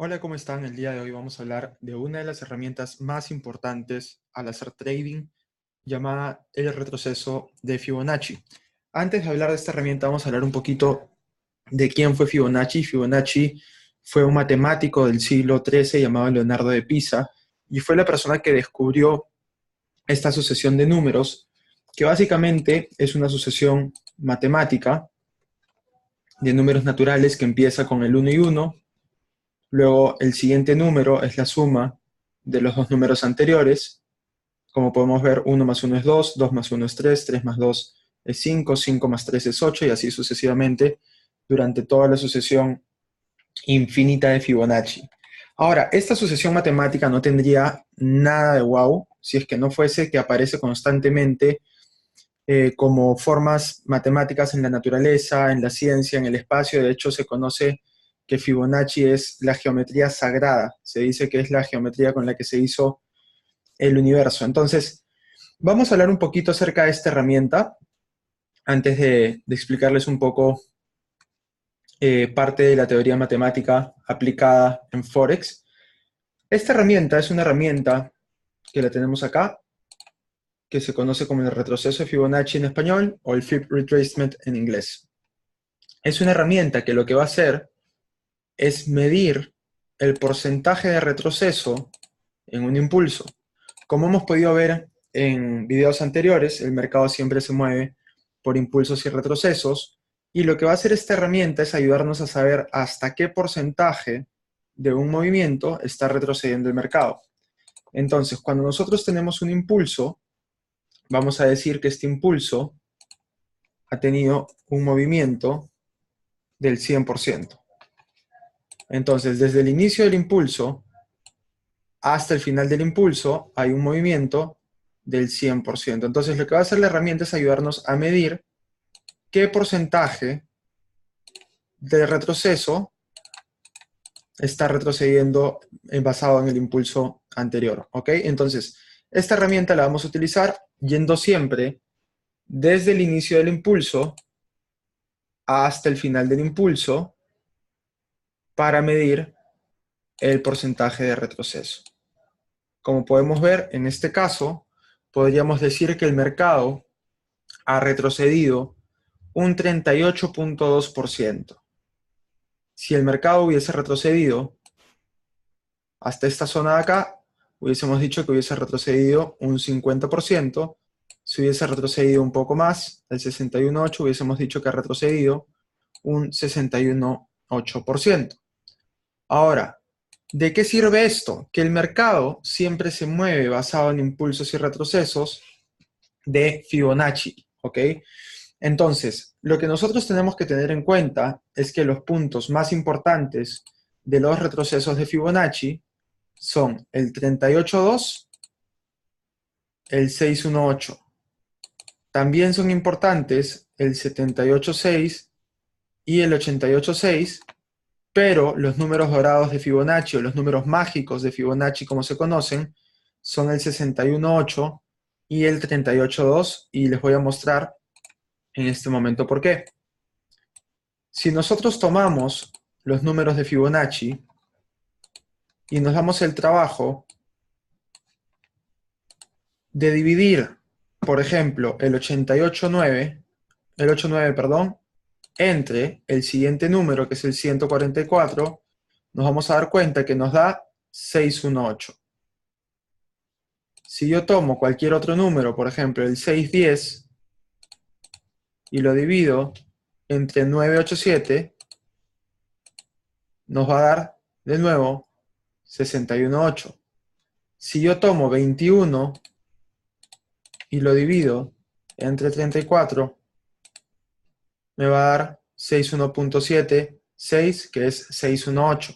Hola, ¿cómo están? El día de hoy vamos a hablar de una de las herramientas más importantes al hacer trading, llamada el retroceso de Fibonacci. Antes de hablar de esta herramienta, vamos a hablar un poquito de quién fue Fibonacci. Fibonacci fue un matemático del siglo XIII llamado Leonardo de Pisa y fue la persona que descubrió esta sucesión de números, que básicamente es una sucesión matemática de números naturales que empieza con el 1 y 1. Luego, el siguiente número es la suma de los dos números anteriores. Como podemos ver, 1 más 1 es 2, 2 más 1 es 3, 3 más 2 es 5, 5 más 3 es 8, y así sucesivamente durante toda la sucesión infinita de Fibonacci. Ahora, esta sucesión matemática no tendría nada de wow si es que no fuese que aparece constantemente como formas matemáticas en la naturaleza, en la ciencia, en el espacio. De hecho, se conoce que Fibonacci es la geometría sagrada. Se dice que es la geometría con la que se hizo el universo. Entonces, vamos a hablar un poquito acerca de esta herramienta antes de explicarles un poco parte de la teoría matemática aplicada en Forex. Esta herramienta es una herramienta que la tenemos acá, que se conoce como el retroceso de Fibonacci en español o el Fib Retracement en inglés. Es una herramienta que lo que va a hacer es medir el porcentaje de retroceso en un impulso. Como hemos podido ver en videos anteriores, el mercado siempre se mueve por impulsos y retrocesos, y lo que va a hacer esta herramienta es ayudarnos a saber hasta qué porcentaje de un movimiento está retrocediendo el mercado. Entonces, cuando nosotros tenemos un impulso, vamos a decir que este impulso ha tenido un movimiento del 100%. Entonces, desde el inicio del impulso hasta el final del impulso hay un movimiento del 100%. Entonces, lo que va a hacer la herramienta es ayudarnos a medir qué porcentaje de retroceso está retrocediendo basado en el impulso anterior, ¿ok? Entonces, esta herramienta la vamos a utilizar yendo siempre desde el inicio del impulso hasta el final del impulso para medir el porcentaje de retroceso. Como podemos ver, en este caso, podríamos decir que el mercado ha retrocedido un 38.2%. Si el mercado hubiese retrocedido hasta esta zona de acá, hubiésemos dicho que hubiese retrocedido un 50%. Si hubiese retrocedido un poco más, el 61.8, hubiésemos dicho que ha retrocedido un 61.8%. Ahora, ¿de qué sirve esto? Que el mercado siempre se mueve basado en impulsos y retrocesos de Fibonacci, ¿ok? Entonces, lo que nosotros tenemos que tener en cuenta es que los puntos más importantes de los retrocesos de Fibonacci son el 38.2, el 618. También son importantes el 78.6 y el 88.6, pero los números dorados de Fibonacci o los números mágicos de Fibonacci, como se conocen, son el 61.8 y el 38.2, y les voy a mostrar en este momento por qué. Si nosotros tomamos los números de Fibonacci y nos damos el trabajo de dividir, por ejemplo, el 89, perdón, entre el siguiente número, que es el 144, nos vamos a dar cuenta que nos da 618. Si yo tomo cualquier otro número, por ejemplo, el 610, y lo divido entre 987, nos va a dar, de nuevo, 618. Si yo tomo 21 y lo divido entre 34, me va a dar 61.76, que es 618.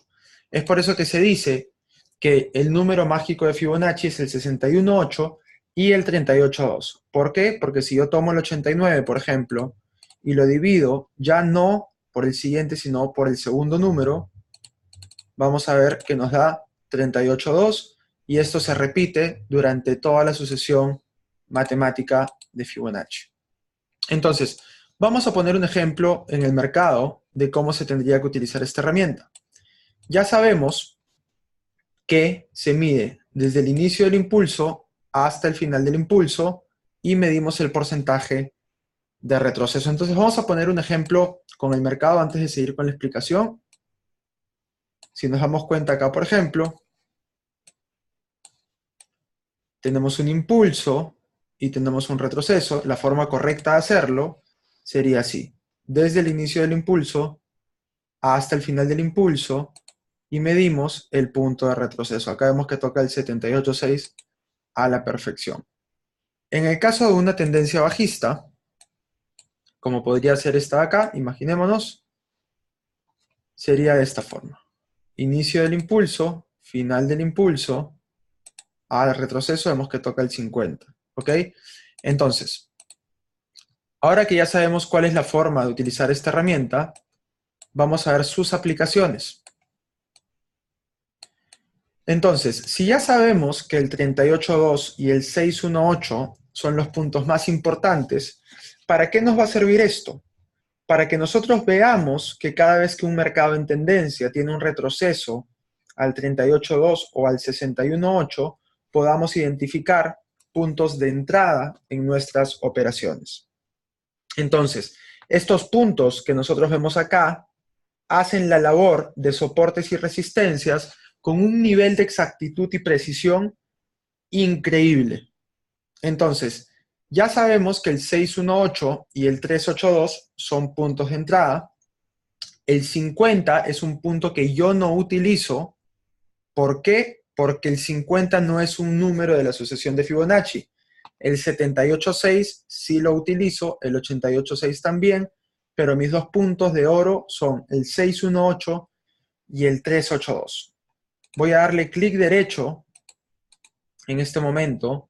Es por eso que se dice que el número mágico de Fibonacci es el 61.8 y el 38.2. ¿Por qué? Porque si yo tomo el 89, por ejemplo, y lo divido ya no por el siguiente, sino por el segundo número, vamos a ver que nos da 38.2, y esto se repite durante toda la sucesión matemática de Fibonacci. Entonces, vamos a poner un ejemplo en el mercado de cómo se tendría que utilizar esta herramienta. Ya sabemos que se mide desde el inicio del impulso hasta el final del impulso y medimos el porcentaje de retroceso. Entonces vamos a poner un ejemplo con el mercado antes de seguir con la explicación. Si nos damos cuenta acá, por ejemplo, tenemos un impulso y tenemos un retroceso. La forma correcta de hacerlo sería así. Desde el inicio del impulso hasta el final del impulso y medimos el punto de retroceso. Acá vemos que toca el 78.6 a la perfección. En el caso de una tendencia bajista, como podría ser esta de acá, imaginémonos, sería de esta forma. Inicio del impulso, final del impulso, al retroceso vemos que toca el 50. ¿Ok? Entonces, ahora que ya sabemos cuál es la forma de utilizar esta herramienta, vamos a ver sus aplicaciones. Entonces, si ya sabemos que el 38.2 y el 618 son los puntos más importantes, ¿para qué nos va a servir esto? Para que nosotros veamos que cada vez que un mercado en tendencia tiene un retroceso al 38.2 o al 61.8, podamos identificar puntos de entrada en nuestras operaciones. Entonces, estos puntos que nosotros vemos acá hacen la labor de soportes y resistencias con un nivel de exactitud y precisión increíble. Entonces, ya sabemos que el 618 y el 382 son puntos de entrada. El 50 es un punto que yo no utilizo. ¿Por qué? Porque el 50 no es un número de la asociación de Fibonacci. El 78.6 sí lo utilizo, el 88.6 también, pero mis dos puntos de oro son el 618 y el 382. Voy a darle clic derecho en este momento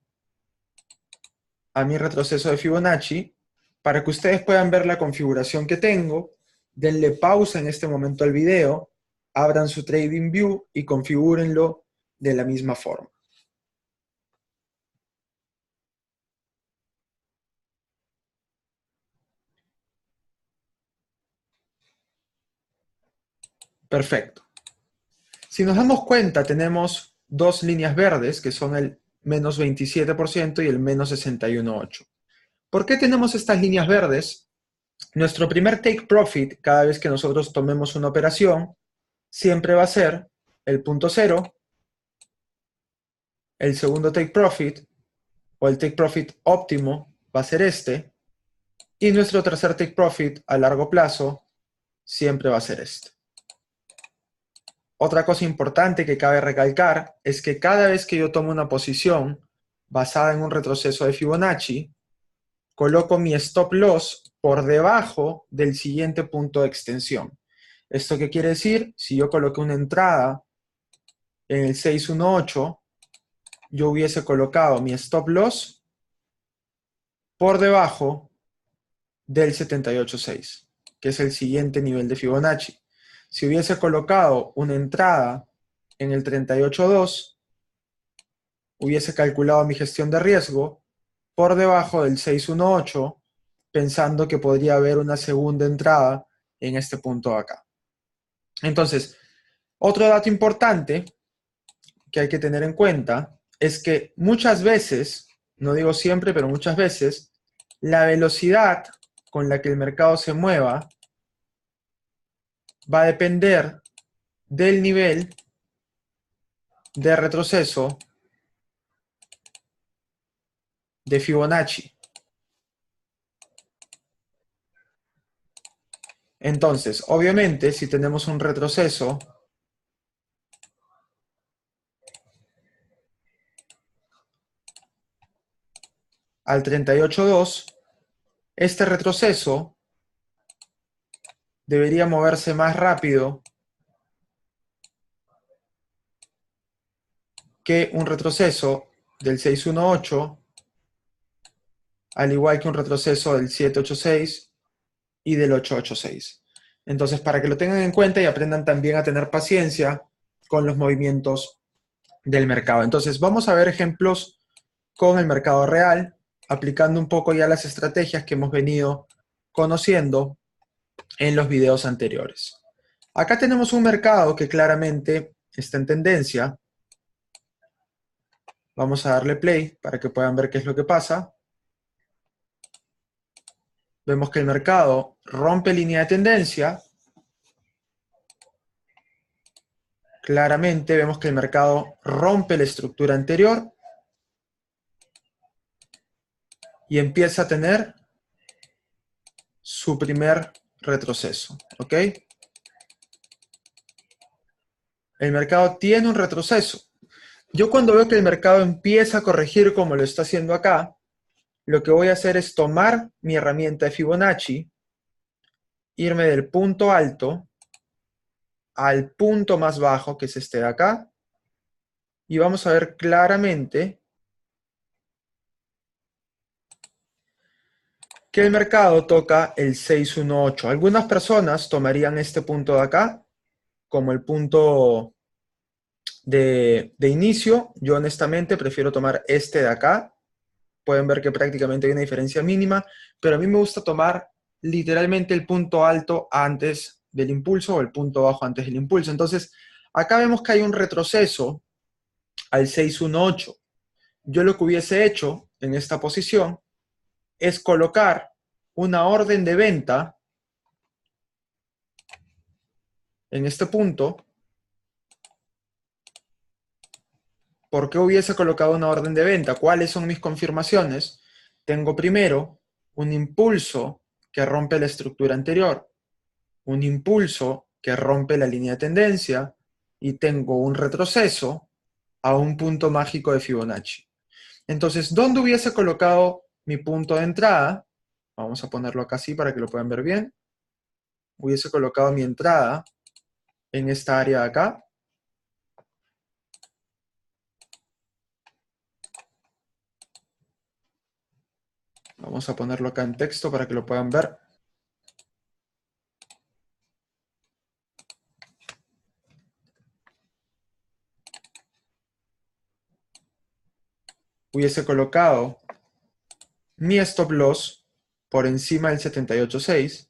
a mi retroceso de Fibonacci para que ustedes puedan ver la configuración que tengo. Denle pausa en este momento al video, abran su TradingView y configúrenlo de la misma forma. Perfecto. Si nos damos cuenta, tenemos dos líneas verdes, que son el menos 27% y el menos 61.8. ¿Por qué tenemos estas líneas verdes? Nuestro primer take profit, cada vez que nosotros tomemos una operación, siempre va a ser el punto cero, el segundo take profit, o el take profit óptimo, va a ser este, y nuestro tercer take profit a largo plazo siempre va a ser este. Otra cosa importante que cabe recalcar es que cada vez que yo tomo una posición basada en un retroceso de Fibonacci, coloco mi stop loss por debajo del siguiente punto de extensión. ¿Esto qué quiere decir? Si yo coloqué una entrada en el 618, yo hubiese colocado mi stop loss por debajo del 78.6, que es el siguiente nivel de Fibonacci. Si hubiese colocado una entrada en el 38.2, hubiese calculado mi gestión de riesgo por debajo del 618, pensando que podría haber una segunda entrada en este punto de acá. Entonces, otro dato importante que hay que tener en cuenta es que muchas veces, no digo siempre, pero muchas veces, la velocidad con la que el mercado se mueva va a depender del nivel de retroceso de Fibonacci. Entonces, obviamente, si tenemos un retroceso al 38.2, este retroceso debería moverse más rápido que un retroceso del 618, al igual que un retroceso del 786 y del 886. Entonces, para que lo tengan en cuenta y aprendan también a tener paciencia con los movimientos del mercado. Entonces, vamos a ver ejemplos con el mercado real, aplicando un poco ya las estrategias que hemos venido conociendo en los videos anteriores. Acá tenemos un mercado que claramente está en tendencia. Vamos a darle play para que puedan ver qué es lo que pasa. Vemos que el mercado rompe línea de tendencia. Claramente vemos que el mercado rompe la estructura anterior y empieza a tener su primer retroceso, ¿ok? El mercado tiene un retroceso. Yo cuando veo que el mercado empieza a corregir como lo está haciendo acá, lo que voy a hacer es tomar mi herramienta de Fibonacci, irme del punto alto al punto más bajo, que es este de acá, y vamos a ver claramente que el mercado toca el 618. Algunas personas tomarían este punto de acá como el punto de inicio. Yo honestamente prefiero tomar este de acá. Pueden ver que prácticamente hay una diferencia mínima, pero a mí me gusta tomar literalmente el punto alto antes del impulso o el punto bajo antes del impulso. Entonces, acá vemos que hay un retroceso al 618. Yo lo que hubiese hecho en esta posición es colocar una orden de venta en este punto. ¿Por qué hubiese colocado una orden de venta? ¿Cuáles son mis confirmaciones? Tengo primero un impulso que rompe la estructura anterior, un impulso que rompe la línea de tendencia y tengo un retroceso a un punto mágico de Fibonacci. Entonces, ¿dónde hubiese colocado mi punto de entrada? Vamos a ponerlo acá así para que lo puedan ver bien. Hubiese colocado mi entrada en esta área de acá. Vamos a ponerlo acá en texto para que lo puedan ver. Hubiese colocado mi stop loss por encima del 78.6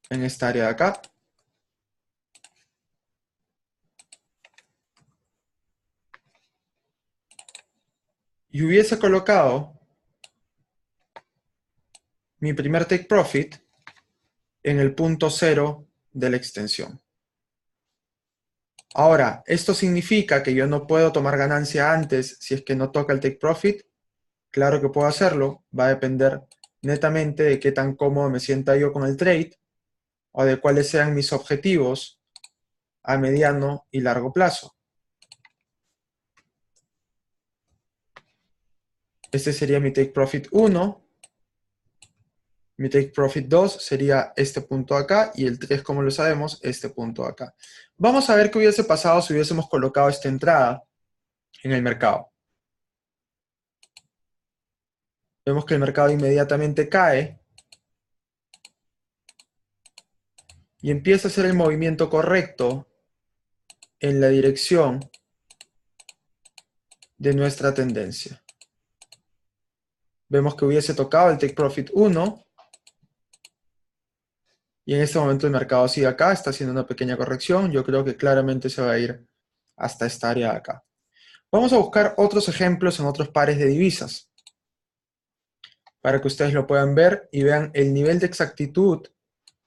en esta área de acá. Y hubiese colocado mi primer take profit en el punto cero de la extensión. Ahora, ¿esto significa que yo no puedo tomar ganancia antes si es que no toca el take profit? Claro que puedo hacerlo, va a depender netamente de qué tan cómodo me sienta yo con el trade o de cuáles sean mis objetivos a mediano y largo plazo. Este sería mi take profit 1. Mi take profit 2 sería este punto acá y el 3, como lo sabemos, este punto acá. Vamos a ver qué hubiese pasado si hubiésemos colocado esta entrada en el mercado. Vemos que el mercado inmediatamente cae y empieza a hacer el movimiento correcto en la dirección de nuestra tendencia. Vemos que hubiese tocado el take profit 1 y en este momento el mercado sigue acá, está haciendo una pequeña corrección. Yo creo que claramente se va a ir hasta esta área de acá. Vamos a buscar otros ejemplos en otros pares de divisas para que ustedes lo puedan ver y vean el nivel de exactitud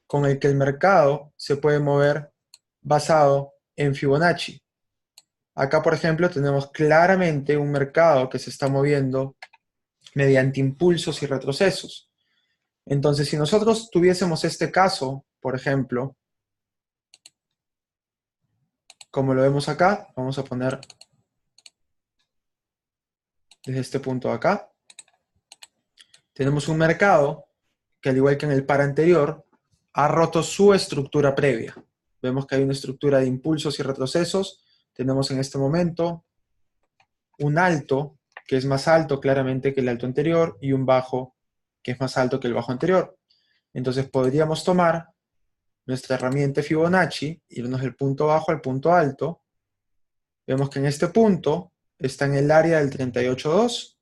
con el que el mercado se puede mover basado en Fibonacci. Acá, por ejemplo, tenemos claramente un mercado que se está moviendo mediante impulsos y retrocesos. Entonces, si nosotros tuviésemos este caso, por ejemplo, como lo vemos acá, vamos a poner desde este punto de acá, tenemos un mercado que, al igual que en el par anterior, ha roto su estructura previa. Vemos que hay una estructura de impulsos y retrocesos. Tenemos en este momento un alto que es más alto claramente que el alto anterior y un bajo que es más alto que el bajo anterior. Entonces podríamos tomar nuestra herramienta Fibonacci, irnos del punto bajo al punto alto. Vemos que en este punto está en el área del 38.2.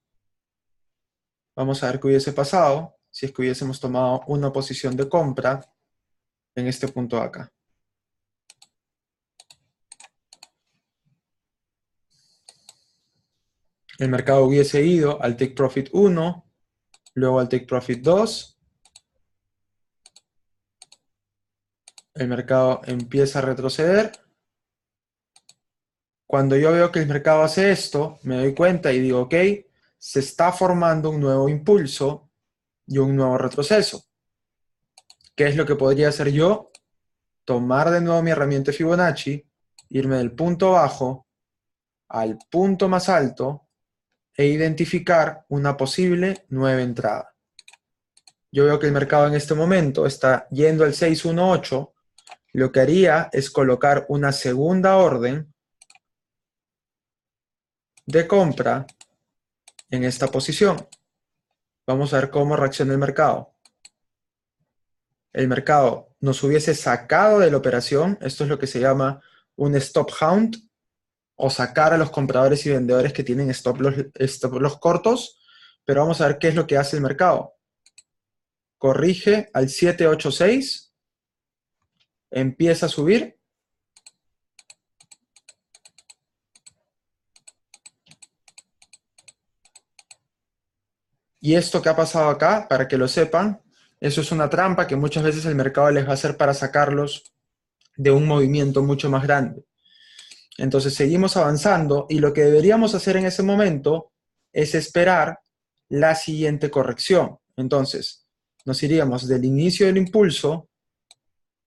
Vamos a ver qué hubiese pasado si es que hubiésemos tomado una posición de compra en este punto de acá. el mercado hubiese ido al Take Profit 1, luego al Take Profit 2, el mercado empieza a retroceder. Cuando yo veo que el mercado hace esto, me doy cuenta y digo, ok, se está formando un nuevo impulso y un nuevo retroceso. ¿Qué es lo que podría hacer yo? Tomar de nuevo mi herramienta Fibonacci, irme del punto bajo al punto más alto e identificar una posible nueva entrada. Yo veo que el mercado en este momento está yendo al 618. Lo que haría es colocar una segunda orden de compra en esta posición. Vamos a ver cómo reacciona el mercado. El mercado nos hubiese sacado de la operación. Esto es lo que se llama un stop hunt, o sacar a los compradores y vendedores que tienen stop loss cortos. Pero vamos a ver qué es lo que hace el mercado. Corrige al 786, empieza a subir. Y esto que ha pasado acá, para que lo sepan, eso es una trampa que muchas veces el mercado les va a hacer para sacarlos de un movimiento mucho más grande. Entonces seguimos avanzando y lo que deberíamos hacer en ese momento es esperar la siguiente corrección. Entonces nos iríamos del inicio del impulso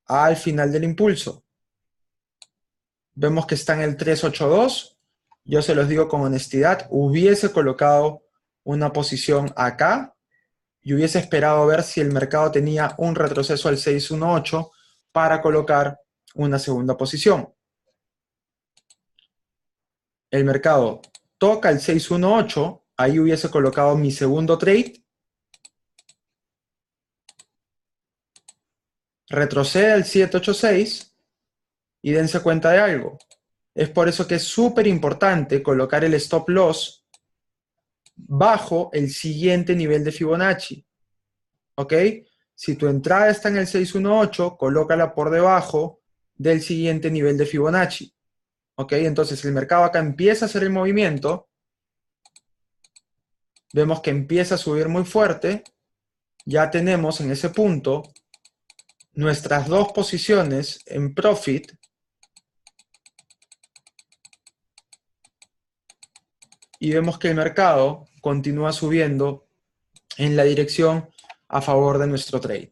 al final del impulso. Vemos que está en el 382. Yo se los digo con honestidad, hubiese colocado una posición acá y hubiese esperado ver si el mercado tenía un retroceso al 618 para colocar una segunda posición. El mercado toca el 618, ahí hubiese colocado mi segundo trade, retrocede al 786 y dense cuenta de algo. Es por eso que es súper importante colocar el stop loss bajo el siguiente nivel de Fibonacci. ¿Ok? Si tu entrada está en el 618, colócala por debajo del siguiente nivel de Fibonacci. ¿Ok? Entonces el mercado acá empieza a hacer el movimiento. Vemos que empieza a subir muy fuerte. Ya tenemos en ese punto nuestras dos posiciones en profit. Y vemos que el mercado continúa subiendo en la dirección a favor de nuestro trade.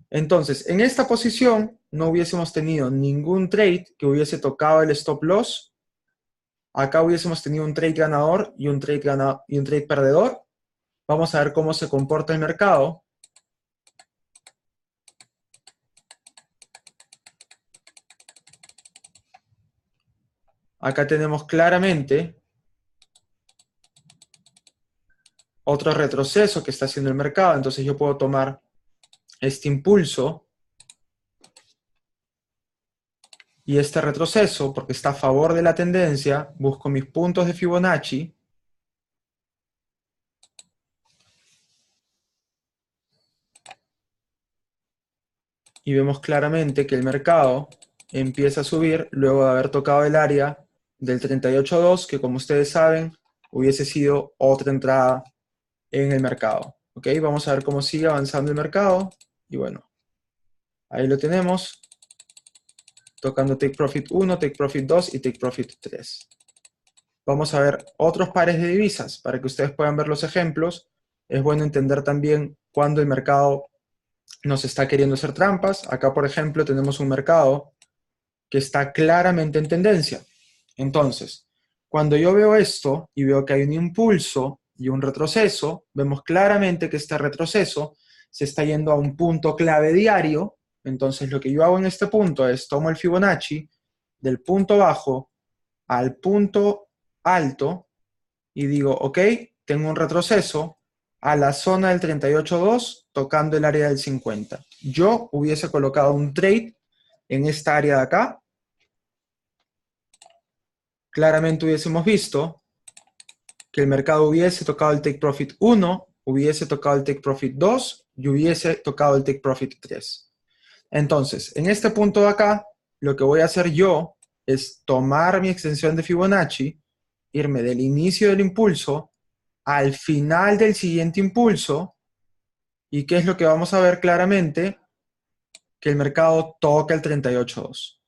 Entonces, en esta posición no hubiésemos tenido ningún trade que hubiese tocado el stop loss. Acá hubiésemos tenido un trade ganador y un trade perdedor. Vamos a ver cómo se comporta el mercado. Acá tenemos claramente otro retroceso que está haciendo el mercado. Entonces yo puedo tomar este impulso y este retroceso, porque está a favor de la tendencia, busco mis puntos de Fibonacci. Y vemos claramente que el mercado empieza a subir luego de haber tocado el área del 38.2, que como ustedes saben, hubiese sido otra entrada en el mercado. ¿Ok? Vamos a ver cómo sigue avanzando el mercado. Y bueno, ahí lo tenemos. Tocando Take Profit 1, Take Profit 2 y Take Profit 3. Vamos a ver otros pares de divisas para que ustedes puedan ver los ejemplos. Es bueno entender también cuándo el mercado nos está queriendo hacer trampas. Acá, por ejemplo, tenemos un mercado que está claramente en tendencia. Entonces, cuando yo veo esto y veo que hay un impulso y un retroceso, vemos claramente que este retroceso se está yendo a un punto clave diario. Entonces, lo que yo hago en este punto es tomo el Fibonacci del punto bajo al punto alto y digo, ok, tengo un retroceso a la zona del 38.2 tocando el área del 50. Yo hubiese colocado un trade en esta área de acá. Claramente hubiésemos visto que el mercado hubiese tocado el Take Profit 1, hubiese tocado el Take Profit 2 y hubiese tocado el Take Profit 3. Entonces, en este punto de acá, lo que voy a hacer yo es tomar mi extensión de Fibonacci irme del inicio del impulso al final del siguiente impulso. ¿Y qué es lo que vamos a ver claramente? Que el mercado toca el 38.2.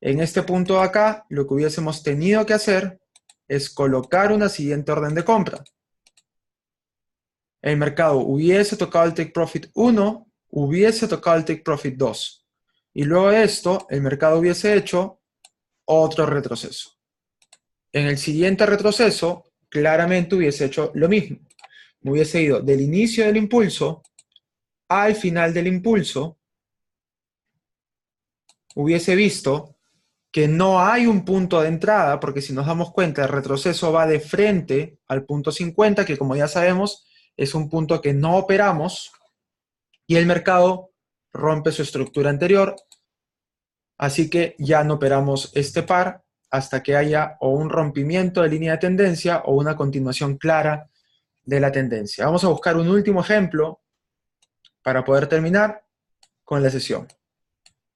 En este punto de acá, lo que hubiésemos tenido que hacer es colocar una siguiente orden de compra. El mercado hubiese tocado el Take Profit 1, hubiese tocado el Take Profit 2. Y luego de esto, el mercado hubiese hecho otro retroceso. En el siguiente retroceso, claramente hubiese hecho lo mismo. Me hubiese ido del inicio del impulso al final del impulso, hubiese visto que no hay un punto de entrada, porque si nos damos cuenta, el retroceso va de frente al punto 50, que como ya sabemos, es un punto que no operamos, y el mercado rompe su estructura anterior, así que ya no operamos este par hasta que haya o un rompimiento de línea de tendencia o una continuación clara de la tendencia. Vamos a buscar un último ejemplo para poder terminar con la sesión.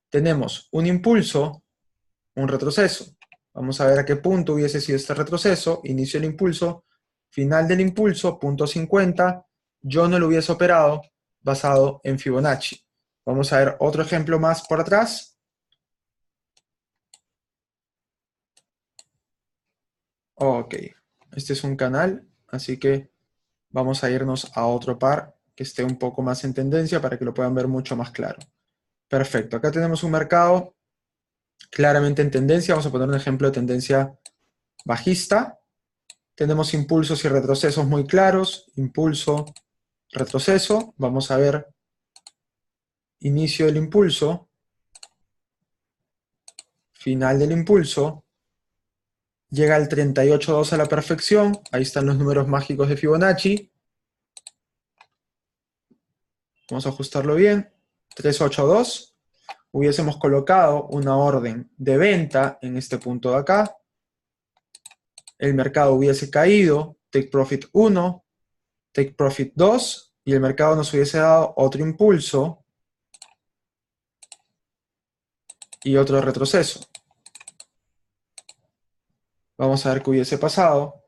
Tenemos un impulso, un retroceso. Vamos a ver a qué punto hubiese sido este retroceso. Inicio del impulso, final del impulso, punto 50. Yo no lo hubiese operado basado en Fibonacci. Vamos a ver otro ejemplo más por atrás. Ok, este es un canal, así que vamos a irnos a otro par que esté un poco más en tendencia para que lo puedan ver mucho más claro. Perfecto, acá tenemos un mercado claramente en tendencia. Vamos a poner un ejemplo de tendencia bajista. Tenemos impulsos y retrocesos muy claros. Impulso, retroceso. Vamos a ver inicio del impulso, final del impulso. Llega al 38.2 a la perfección. Ahí están los números mágicos de Fibonacci. Vamos a ajustarlo bien. 382. Hubiésemos colocado una orden de venta en este punto de acá. El mercado hubiese caído, Take Profit 1, Take Profit 2, y el mercado nos hubiese dado otro impulso y otro retroceso. Vamos a ver qué hubiese pasado.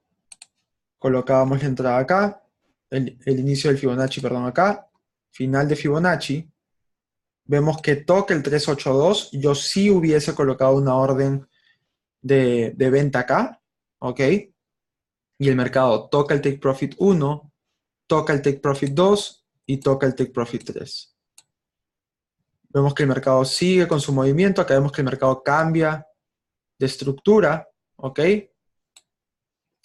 Colocábamos la entrada acá, el inicio del Fibonacci, perdón, acá, final de Fibonacci. Vemos que toca el 382. Yo sí hubiese colocado una orden de venta acá, ¿ok? Y el mercado toca el Take Profit 1, toca el Take Profit 2 y toca el Take Profit 3. Vemos que el mercado sigue con su movimiento. Acá vemos que el mercado cambia de estructura, ¿ok?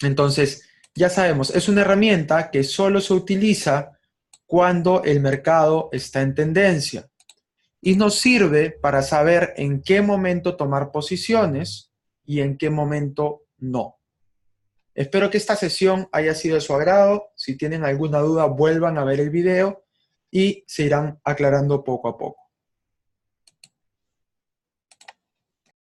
Entonces, ya sabemos, es una herramienta que solo se utiliza cuando el mercado está en tendencia y nos sirve para saber en qué momento tomar posiciones y en qué momento no. Espero que esta sesión haya sido de su agrado. Si tienen alguna duda, vuelvan a ver el video y se irán aclarando poco a poco.